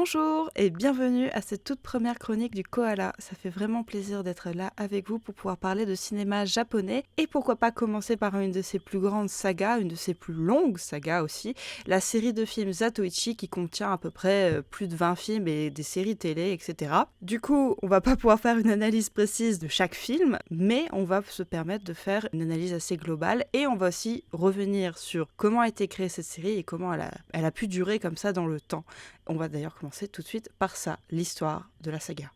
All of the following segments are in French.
Bonjour et bienvenue à cette toute première chronique du Koala. Ça fait vraiment plaisir d'être là avec vous pour pouvoir parler de cinéma japonais et pourquoi pas commencer par une de ses plus grandes sagas, une de ses plus longues sagas aussi, la série de films Zatoichi qui contient à peu près plus de 20 films et des séries télé, etc. Du coup, on va pas pouvoir faire une analyse précise de chaque film, mais on va se permettre de faire une analyse assez globale et on va aussi revenir sur comment a été créée cette série et comment elle a pu durer comme ça dans le temps. On va d'ailleurs commencer tout de suite par ça, l'histoire de la saga.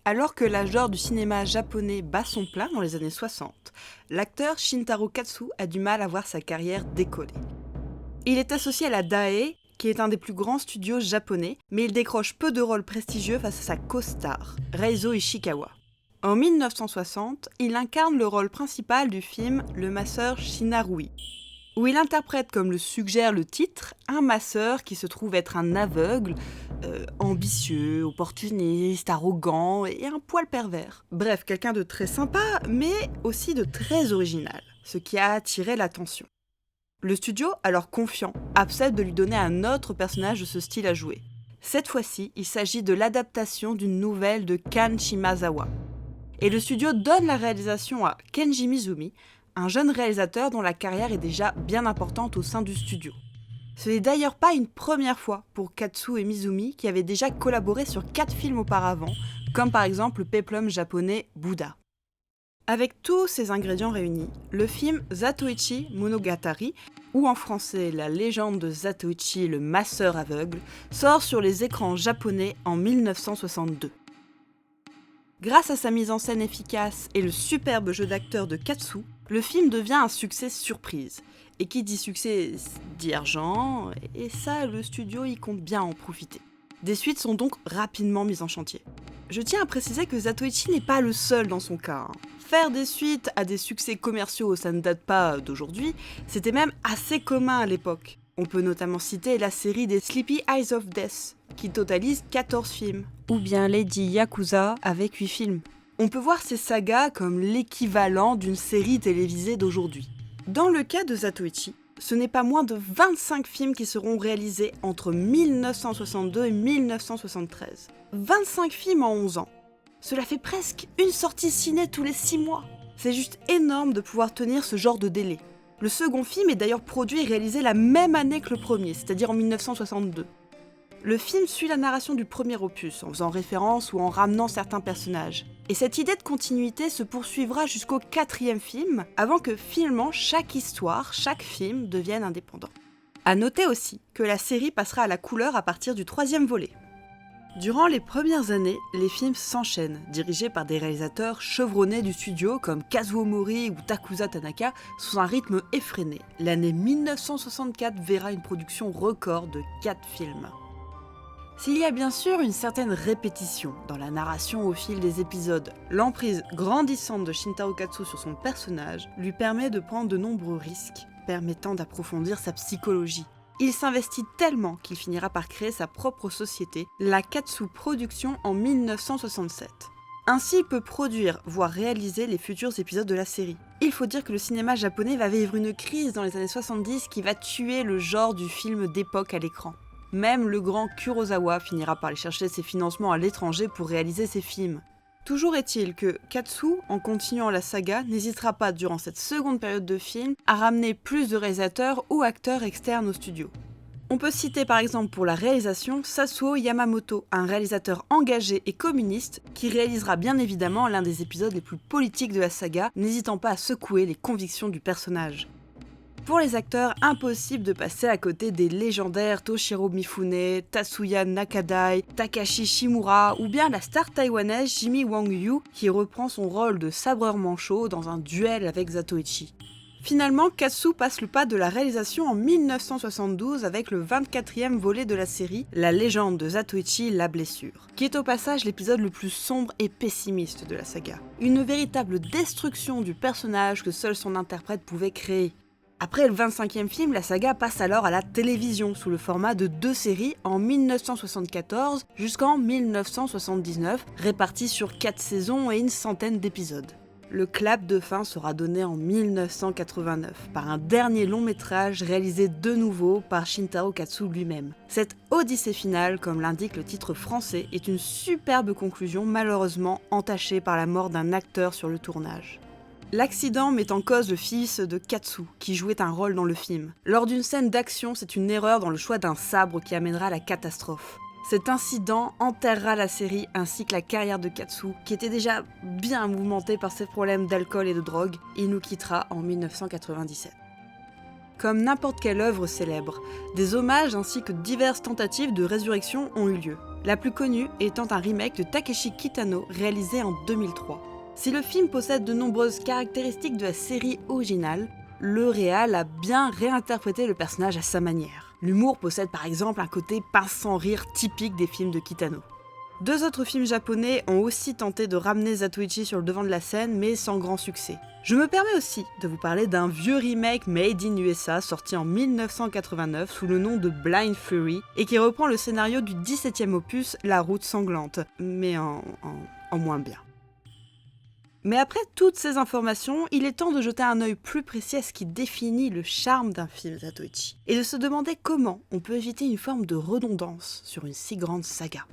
Alors que l'âge d'or du cinéma japonais bat son plein dans les années 60, l'acteur Shintaro Katsu a du mal à voir sa carrière décoller. Il est associé à la Daiei, qui est un des plus grands studios japonais, mais il décroche peu de rôles prestigieux face à sa co-star, Reizo Ishikawa. En 1960, il incarne le rôle principal du film Le masseur Shinarui, où il interprète, comme le suggère le titre, un masseur qui se trouve être un aveugle, ambitieux, opportuniste, arrogant et un poil pervers. Bref, quelqu'un de très sympa, mais aussi de très original, ce qui a attiré l'attention. Le studio, alors confiant, accepte de lui donner un autre personnage de ce style à jouer. Cette fois-ci, il s'agit de l'adaptation d'une nouvelle de Kan Shimazawa. Et le studio donne la réalisation à Kenji Mizumi, un jeune réalisateur dont la carrière est déjà bien importante au sein du studio. Ce n'est d'ailleurs pas une première fois pour Katsu et Mizumi qui avaient déjà collaboré sur 4 films auparavant, comme par exemple le péplum japonais Bouddha. Avec tous ces ingrédients réunis, le film Zatoichi Monogatari, ou en français La légende de Zatoichi le masseur aveugle, sort sur les écrans japonais en 1962. Grâce à sa mise en scène efficace et le superbe jeu d'acteur de Katsu, le film devient un succès surprise. Et qui dit succès dit argent, et ça, le studio y compte bien en profiter. Des suites sont donc rapidement mises en chantier. Je tiens à préciser que Zatoichi n'est pas le seul dans son cas. Faire des suites à des succès commerciaux, ça ne date pas d'aujourd'hui, c'était même assez commun à l'époque. On peut notamment citer la série des Sleepy Eyes of Death, qui totalise 14 films, ou bien Lady Yakuza avec 8 films. On peut voir ces sagas comme l'équivalent d'une série télévisée d'aujourd'hui. Dans le cas de Zatoichi, ce n'est pas moins de 25 films qui seront réalisés entre 1962 et 1973. 25 films en 11 ans. Cela fait presque une sortie ciné tous les 6 mois. C'est juste énorme de pouvoir tenir ce genre de délai. Le second film est d'ailleurs produit et réalisé la même année que le premier, c'est-à-dire en 1962. Le film suit la narration du premier opus, en faisant référence ou en ramenant certains personnages. Et cette idée de continuité se poursuivra jusqu'au 4e film, avant que finalement chaque histoire, chaque film devienne indépendant. À noter aussi que la série passera à la couleur à partir du 3e volet. Durant les premières années, les films s'enchaînent, dirigés par des réalisateurs chevronnés du studio comme Kazuo Mori ou Takusa Tanaka, sous un rythme effréné. L'année 1964 verra une production record de 4 films. S'il y a bien sûr une certaine répétition dans la narration au fil des épisodes, l'emprise grandissante de Shintaro Katsu sur son personnage lui permet de prendre de nombreux risques, permettant d'approfondir sa psychologie. Il s'investit tellement qu'il finira par créer sa propre société, la Katsu Production, en 1967. Ainsi, il peut produire, voire réaliser les futurs épisodes de la série. Il faut dire que le cinéma japonais va vivre une crise dans les années 70 qui va tuer le genre du film d'époque à l'écran. Même le grand Kurosawa finira par aller chercher ses financements à l'étranger pour réaliser ses films. Toujours est-il que Katsu, en continuant la saga, n'hésitera pas durant cette seconde période de film à ramener plus de réalisateurs ou acteurs externes au studio. On peut citer par exemple pour la réalisation Sasuo Yamamoto, un réalisateur engagé et communiste qui réalisera bien évidemment l'un des épisodes les plus politiques de la saga, n'hésitant pas à secouer les convictions du personnage. Pour les acteurs, impossible de passer à côté des légendaires Toshiro Mifune, Tatsuya Nakadai, Takashi Shimura ou bien la star taïwanaise Jimmy Wang Yu qui reprend son rôle de sabreur manchot dans un duel avec Zatoichi. Finalement, Katsu passe le pas de la réalisation en 1972 avec le 24e volet de la série, La légende de Zatoichi, la blessure, qui est au passage l'épisode le plus sombre et pessimiste de la saga. Une véritable destruction du personnage que seul son interprète pouvait créer. Après le 25e film, la saga passe alors à la télévision sous le format de 2 séries en 1974 jusqu'en 1979, réparties sur 4 saisons et une centaine d'épisodes. Le clap de fin sera donné en 1989 par un dernier long métrage réalisé de nouveau par Shintaro Katsu lui-même. Cette odyssée finale, comme l'indique le titre français, est une superbe conclusion malheureusement entachée par la mort d'un acteur sur le tournage. L'accident met en cause le fils de Katsu, qui jouait un rôle dans le film. Lors d'une scène d'action, c'est une erreur dans le choix d'un sabre qui amènera à la catastrophe. Cet incident enterrera la série ainsi que la carrière de Katsu, qui était déjà bien mouvementée par ses problèmes d'alcool et de drogue. Il nous quittera en 1997. Comme n'importe quelle œuvre célèbre, des hommages ainsi que diverses tentatives de résurrection ont eu lieu. La plus connue étant un remake de Takeshi Kitano réalisé en 2003. Si le film possède de nombreuses caractéristiques de la série originale, le réal a bien réinterprété le personnage à sa manière. L'humour possède par exemple un côté pince sans rire typique des films de Kitano. Deux autres films japonais ont aussi tenté de ramener Zatoichi sur le devant de la scène, mais sans grand succès. Je me permets aussi de vous parler d'un vieux remake made in USA sorti en 1989 sous le nom de Blind Fury et qui reprend le scénario du 17e opus La Route Sanglante, mais en moins bien. Mais après toutes ces informations, il est temps de jeter un œil plus précis à ce qui définit le charme d'un film Zatoichi, et de se demander comment on peut éviter une forme de redondance sur une si grande saga.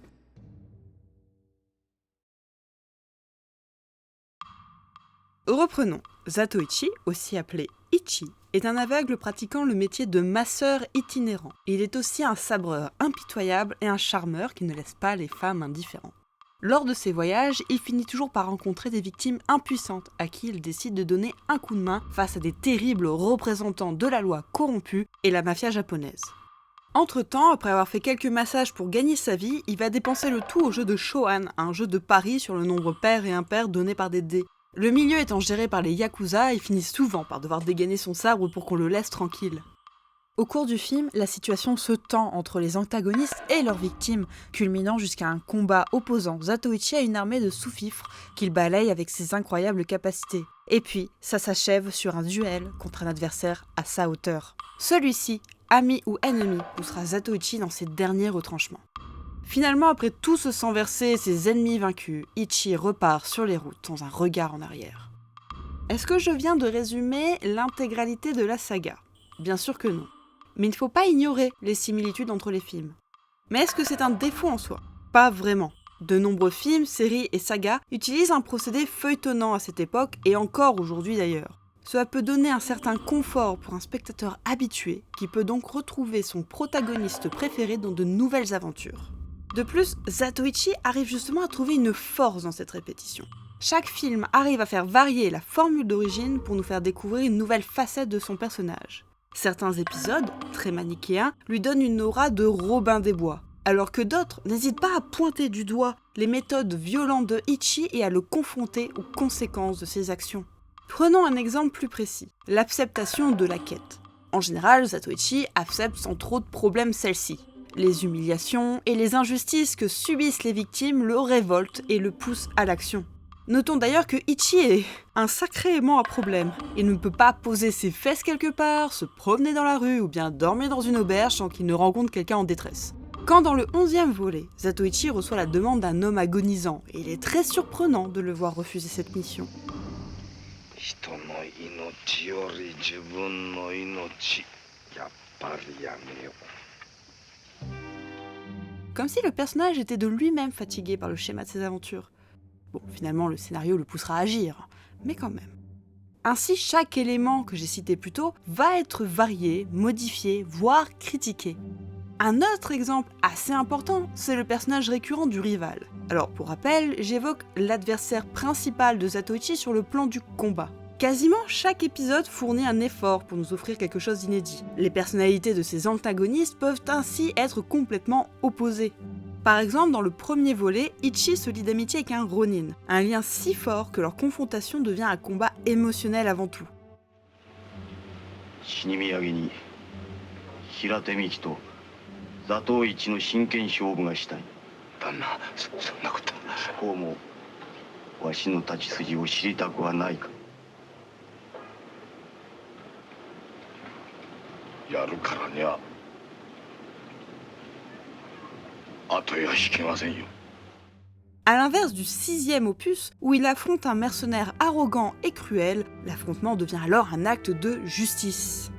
Reprenons. Zatoichi, aussi appelé Ichi, est un aveugle pratiquant le métier de masseur itinérant. Il est aussi un sabreur impitoyable et un charmeur qui ne laisse pas les femmes indifférentes. Lors de ses voyages, il finit toujours par rencontrer des victimes impuissantes à qui il décide de donner un coup de main face à des terribles représentants de la loi corrompue et la mafia japonaise. Entre-temps, après avoir fait quelques massages pour gagner sa vie, il va dépenser le tout au jeu de Shohan, un jeu de paris sur le nombre pair et impair donné par des dés. Le milieu étant géré par les Yakuza, il finit souvent par devoir dégainer son sabre pour qu'on le laisse tranquille. Au cours du film, la situation se tend entre les antagonistes et leurs victimes, culminant jusqu'à un combat opposant Zatoichi à une armée de sous-fifres qu'il balaye avec ses incroyables capacités. Et puis, ça s'achève sur un duel contre un adversaire à sa hauteur. Celui-ci, ami ou ennemi, poussera Zatoichi dans ses derniers retranchements. Finalement, après tout ce sang versé et ses ennemis vaincus, Ichi repart sur les routes sans un regard en arrière. Est-ce que je viens de résumer l'intégralité de la saga ? Bien sûr que non. Mais il ne faut pas ignorer les similitudes entre les films. Mais est-ce que c'est un défaut en soi ? Pas vraiment. De nombreux films, séries et sagas utilisent un procédé feuilletonnant à cette époque et encore aujourd'hui d'ailleurs. Cela peut donner un certain confort pour un spectateur habitué qui peut donc retrouver son protagoniste préféré dans de nouvelles aventures. De plus, Zatoichi arrive justement à trouver une force dans cette répétition. Chaque film arrive à faire varier la formule d'origine pour nous faire découvrir une nouvelle facette de son personnage. Certains épisodes, très manichéens, lui donnent une aura de Robin des Bois, alors que d'autres n'hésitent pas à pointer du doigt les méthodes violentes de Ichi et à le confronter aux conséquences de ses actions. Prenons un exemple plus précis, l'acceptation de la quête. En général, Zatoichi accepte sans trop de problèmes celle-ci. Les humiliations et les injustices que subissent les victimes le révoltent et le poussent à l'action. Notons d'ailleurs que Ichi est un sacré aimant à problème. Il ne peut pas poser ses fesses quelque part, se promener dans la rue ou bien dormir dans une auberge sans qu'il ne rencontre quelqu'un en détresse. Quand dans le 11e volet, Zatoichi reçoit la demande d'un homme agonisant, et il est très surprenant de le voir refuser cette mission. Comme si le personnage était de lui-même fatigué par le schéma de ses aventures. Bon, finalement, le scénario le poussera à agir, mais quand même. Ainsi, chaque élément que j'ai cité plus tôt va être varié, modifié, voire critiqué. Un autre exemple assez important, c'est le personnage récurrent du rival. Alors, pour rappel, j'évoque l'adversaire principal de Zatoichi sur le plan du combat. Quasiment chaque épisode fournit un effort pour nous offrir quelque chose d'inédit. Les personnalités de ces antagonistes peuvent ainsi être complètement opposées. Par exemple, dans le premier volet, Ichi se lie d'amitié avec un Ronin, un lien si fort que leur confrontation devient un combat émotionnel avant tout. À l'inverse du 6e opus, où il affronte un mercenaire arrogant et cruel, l'affrontement devient alors un acte de justice.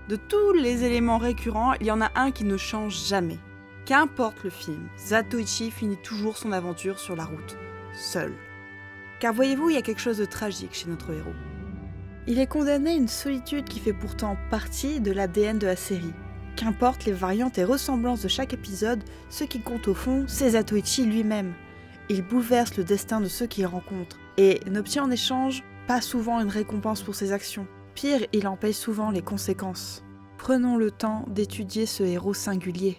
De tous les éléments récurrents, il y en a un qui ne change jamais. Qu'importe le film, Zatoichi finit toujours son aventure sur la route, seul. Car voyez-vous, il y a quelque chose de tragique chez notre héros. Il est condamné à une solitude qui fait pourtant partie de l'ADN de la série. Qu'importe les variantes et ressemblances de chaque épisode, ce qui compte au fond, c'est Zatoichi lui-même. Il bouleverse le destin de ceux qu'il rencontre, et n'obtient en échange pas souvent une récompense pour ses actions. Pire, il en paye souvent les conséquences. Prenons le temps d'étudier ce héros singulier.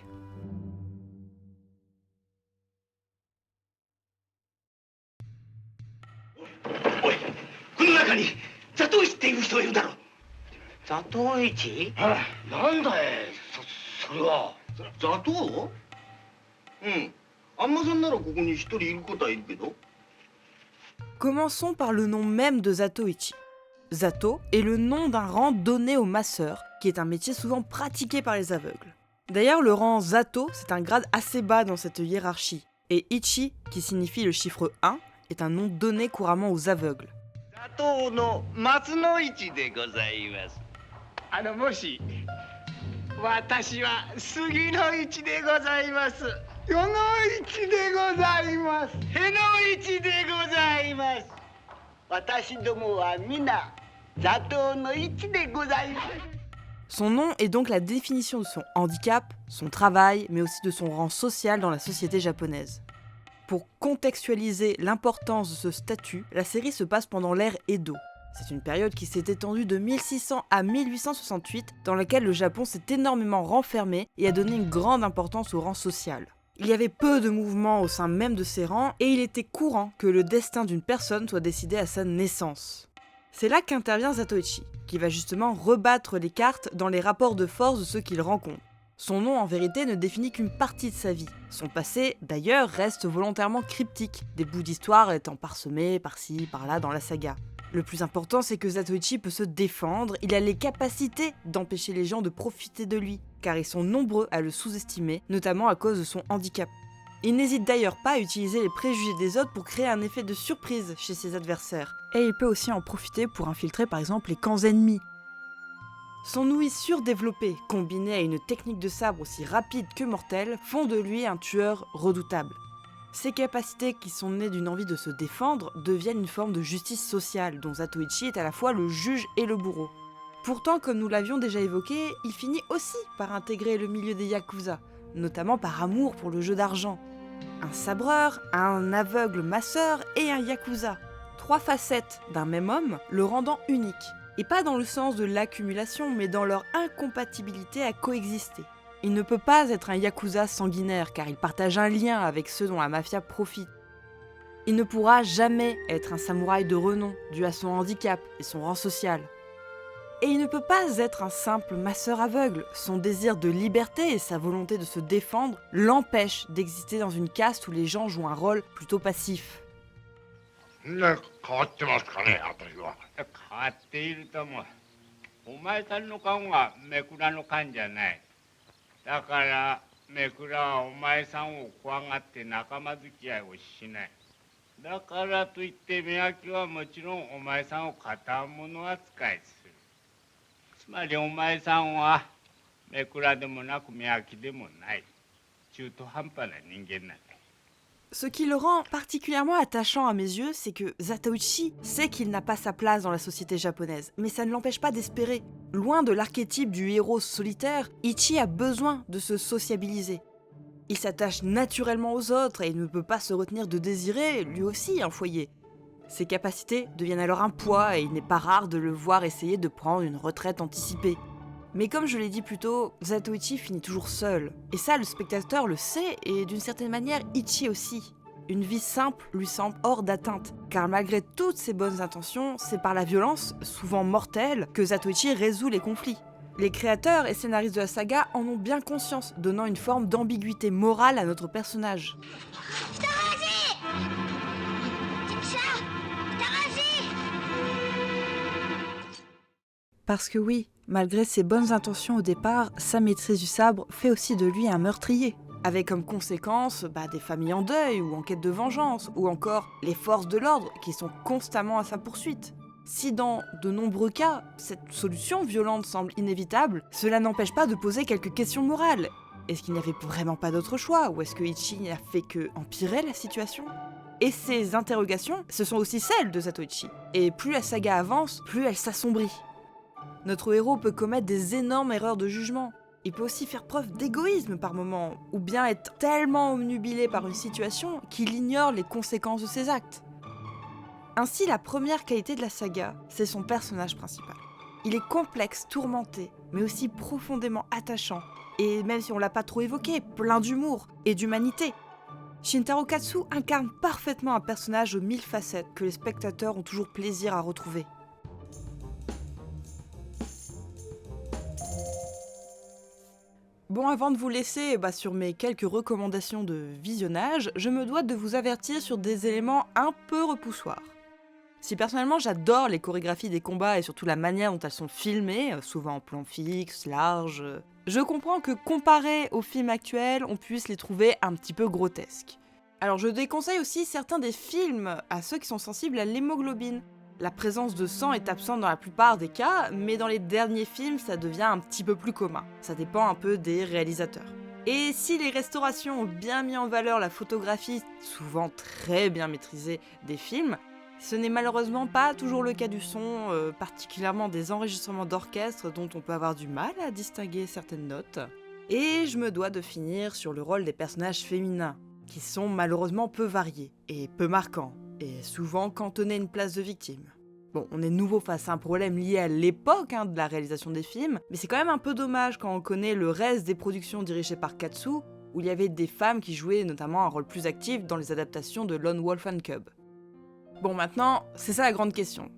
Commençons par le nom même de Zatoichi. Zato est le nom d'un rang donné aux masseurs, qui est un métier souvent pratiqué par les aveugles. D'ailleurs, le rang Zato, c'est un grade assez bas dans cette hiérarchie, et Ichi, qui signifie le chiffre 1, est un nom donné couramment aux aveugles. Zato no Matsunoichi de gozaimasu. Moshi, watashi wa Suginoichi de gozaimasu. Yonoichi de gozaimasu. Henoichi de gozaimasu. Son nom est donc la définition de son handicap, son travail, mais aussi de son rang social dans la société japonaise. Pour contextualiser l'importance de ce statut, la série se passe pendant l'ère Edo. C'est une période qui s'est étendue de 1600 à 1868, dans laquelle le Japon s'est énormément renfermé et a donné une grande importance au rang social. Il y avait peu de mouvements au sein même de ces rangs et il était courant que le destin d'une personne soit décidé à sa naissance. C'est là qu'intervient Zatoichi, qui va justement rebattre les cartes dans les rapports de force de ceux qu'il rencontre. Son nom en vérité ne définit qu'une partie de sa vie. Son passé, d'ailleurs, reste volontairement cryptique, des bouts d'histoire étant parsemés par-ci, par-là dans la saga. Le plus important, c'est que Zatoichi peut se défendre, il a les capacités d'empêcher les gens de profiter de lui, car ils sont nombreux à le sous-estimer, notamment à cause de son handicap. Il n'hésite d'ailleurs pas à utiliser les préjugés des autres pour créer un effet de surprise chez ses adversaires, et il peut aussi en profiter pour infiltrer par exemple les camps ennemis. Son ouïe surdéveloppée, combinée à une technique de sabre aussi rapide que mortelle, font de lui un tueur redoutable. Ses capacités, qui sont nées d'une envie de se défendre, deviennent une forme de justice sociale, dont Zatoichi est à la fois le juge et le bourreau. Pourtant, comme nous l'avions déjà évoqué, il finit aussi par intégrer le milieu des yakuza, notamment par amour pour le jeu d'argent. Un sabreur, un aveugle masseur et un yakuza. 3 facettes d'un même homme, le rendant unique. Et pas dans le sens de l'accumulation, mais dans leur incompatibilité à coexister. Il ne peut pas être un yakuza sanguinaire, car il partage un lien avec ceux dont la mafia profite. Il ne pourra jamais être un samouraï de renom, dû à son handicap et son rang social. Et il ne peut pas être un simple masseur aveugle. Son désir de liberté et sa volonté de se défendre l'empêchent d'exister dans une caste où les gens jouent un rôle plutôt passif. Ce qui le rend particulièrement attachant à mes yeux, c'est que Zatoichi sait qu'il n'a pas sa place dans la société japonaise, mais ça ne l'empêche pas d'espérer. Loin de l'archétype du héros solitaire, Ichi a besoin de se sociabiliser. Il s'attache naturellement aux autres et il ne peut pas se retenir de désirer, lui aussi, un foyer. Ses capacités deviennent alors un poids et il n'est pas rare de le voir essayer de prendre une retraite anticipée. Mais comme je l'ai dit plus tôt, Zatoichi finit toujours seul. Et ça, le spectateur le sait, et d'une certaine manière, Ichi aussi. Une vie simple lui semble hors d'atteinte, car malgré toutes ses bonnes intentions, c'est par la violence, souvent mortelle, que Zatoichi résout les conflits. Les créateurs et scénaristes de la saga en ont bien conscience, donnant une forme d'ambiguïté morale à notre personnage. Parce que oui, malgré ses bonnes intentions au départ, sa maîtrise du sabre fait aussi de lui un meurtrier. avec comme conséquence des familles en deuil ou en quête de vengeance, ou encore les forces de l'ordre qui sont constamment à sa poursuite. Si dans de nombreux cas, cette solution violente semble inévitable, cela n'empêche pas de poser quelques questions morales. Est-ce qu'il n'y avait vraiment pas d'autre choix, ou est-ce que Ichi n'a fait que empirer la situation ? Et ces interrogations, ce sont aussi celles de Zatoichi. Et plus la saga avance, plus elle s'assombrit. Notre héros peut commettre des énormes erreurs de jugement. Il peut aussi faire preuve d'égoïsme par moments, ou bien être tellement omnubilé par une situation qu'il ignore les conséquences de ses actes. Ainsi, la première qualité de la saga, c'est son personnage principal. Il est complexe, tourmenté, mais aussi profondément attachant, et même si on l'a pas trop évoqué, plein d'humour et d'humanité. Shintaro Katsu incarne parfaitement un personnage aux 1000 facettes que les spectateurs ont toujours plaisir à retrouver. Bon, avant de vous laisser sur mes quelques recommandations de visionnage, je me dois de vous avertir sur des éléments un peu repoussoirs. Si personnellement j'adore les chorégraphies des combats et surtout la manière dont elles sont filmées, souvent en plan fixe, large, je comprends que comparé aux films actuels, on puisse les trouver un petit peu grotesques. Alors je déconseille aussi certains des films à ceux qui sont sensibles à l'hémoglobine. La présence de sang est absente dans la plupart des cas, mais dans les derniers films ça devient un petit peu plus commun. Ça dépend un peu des réalisateurs. Et si les restaurations ont bien mis en valeur la photographie, souvent très bien maîtrisée, des films, ce n'est malheureusement pas toujours le cas du son, particulièrement des enregistrements d'orchestre dont on peut avoir du mal à distinguer certaines notes. Et je me dois de finir sur le rôle des personnages féminins, qui sont malheureusement peu variés et peu marquants, et souvent cantonnés à une place de victime. Bon, on est nouveau face à un problème lié à l'époque de la réalisation des films, mais c'est quand même un peu dommage quand on connaît le reste des productions dirigées par Katsu, où il y avait des femmes qui jouaient notamment un rôle plus actif dans les adaptations de Lone Wolf and Cub. Bon, maintenant, c'est ça la grande question.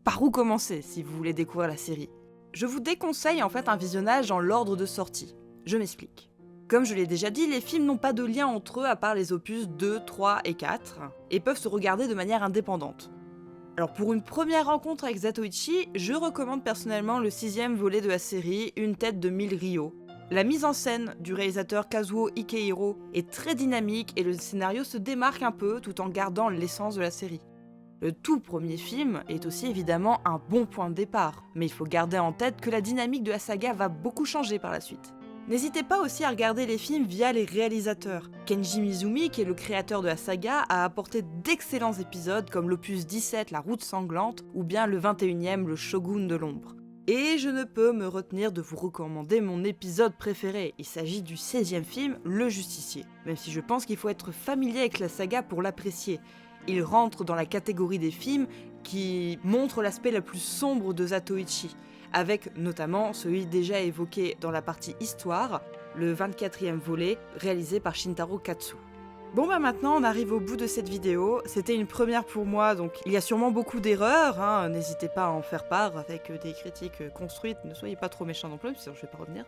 Par où commencer si vous voulez découvrir la série ? Je vous déconseille en fait un visionnage en l'ordre de sortie. Je m'explique. Comme je l'ai déjà dit, les films n'ont pas de lien entre eux à part les opus 2, 3 et 4, et peuvent se regarder de manière indépendante. Alors pour une première rencontre avec Zatoichi, je recommande personnellement le 6e volet de la série, Une tête de 1000 Ryo. La mise en scène du réalisateur Kazuo Ikehiro est très dynamique et le scénario se démarque un peu tout en gardant l'essence de la série. Le tout premier film est aussi évidemment un bon point de départ, mais il faut garder en tête que la dynamique de la saga va beaucoup changer par la suite. N'hésitez pas aussi à regarder les films via les réalisateurs. Kenji Mizumi, qui est le créateur de la saga, a apporté d'excellents épisodes comme l'opus 17, La route sanglante, ou bien le 21e, Le Shogun de l'ombre. Et je ne peux me retenir de vous recommander mon épisode préféré, il s'agit du 16e film, Le Justicier. Même si je pense qu'il faut être familier avec la saga pour l'apprécier. Il rentre dans la catégorie des films qui montrent l'aspect le plus sombre de Zatoichi, avec notamment celui déjà évoqué dans la partie histoire, le 24e volet, réalisé par Shintaro Katsu. Bon maintenant on arrive au bout de cette vidéo, c'était une première pour moi donc il y a sûrement beaucoup d'erreurs, n'hésitez pas à en faire part avec des critiques construites, ne soyez pas trop méchants non plus, sinon je vais pas revenir.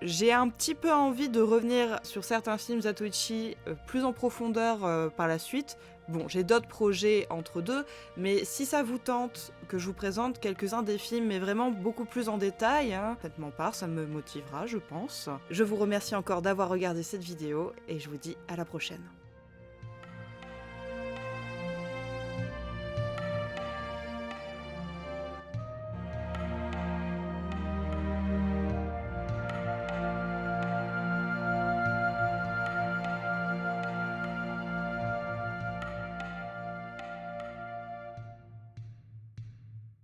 J'ai un petit peu envie de revenir sur certains films Zatoichi plus en profondeur par la suite. Bon, j'ai d'autres projets entre deux, mais si ça vous tente que je vous présente quelques-uns des films, mais vraiment beaucoup plus en détail, faites-m'en part, ça me motivera, je pense. Je vous remercie encore d'avoir regardé cette vidéo, et je vous dis à la prochaine.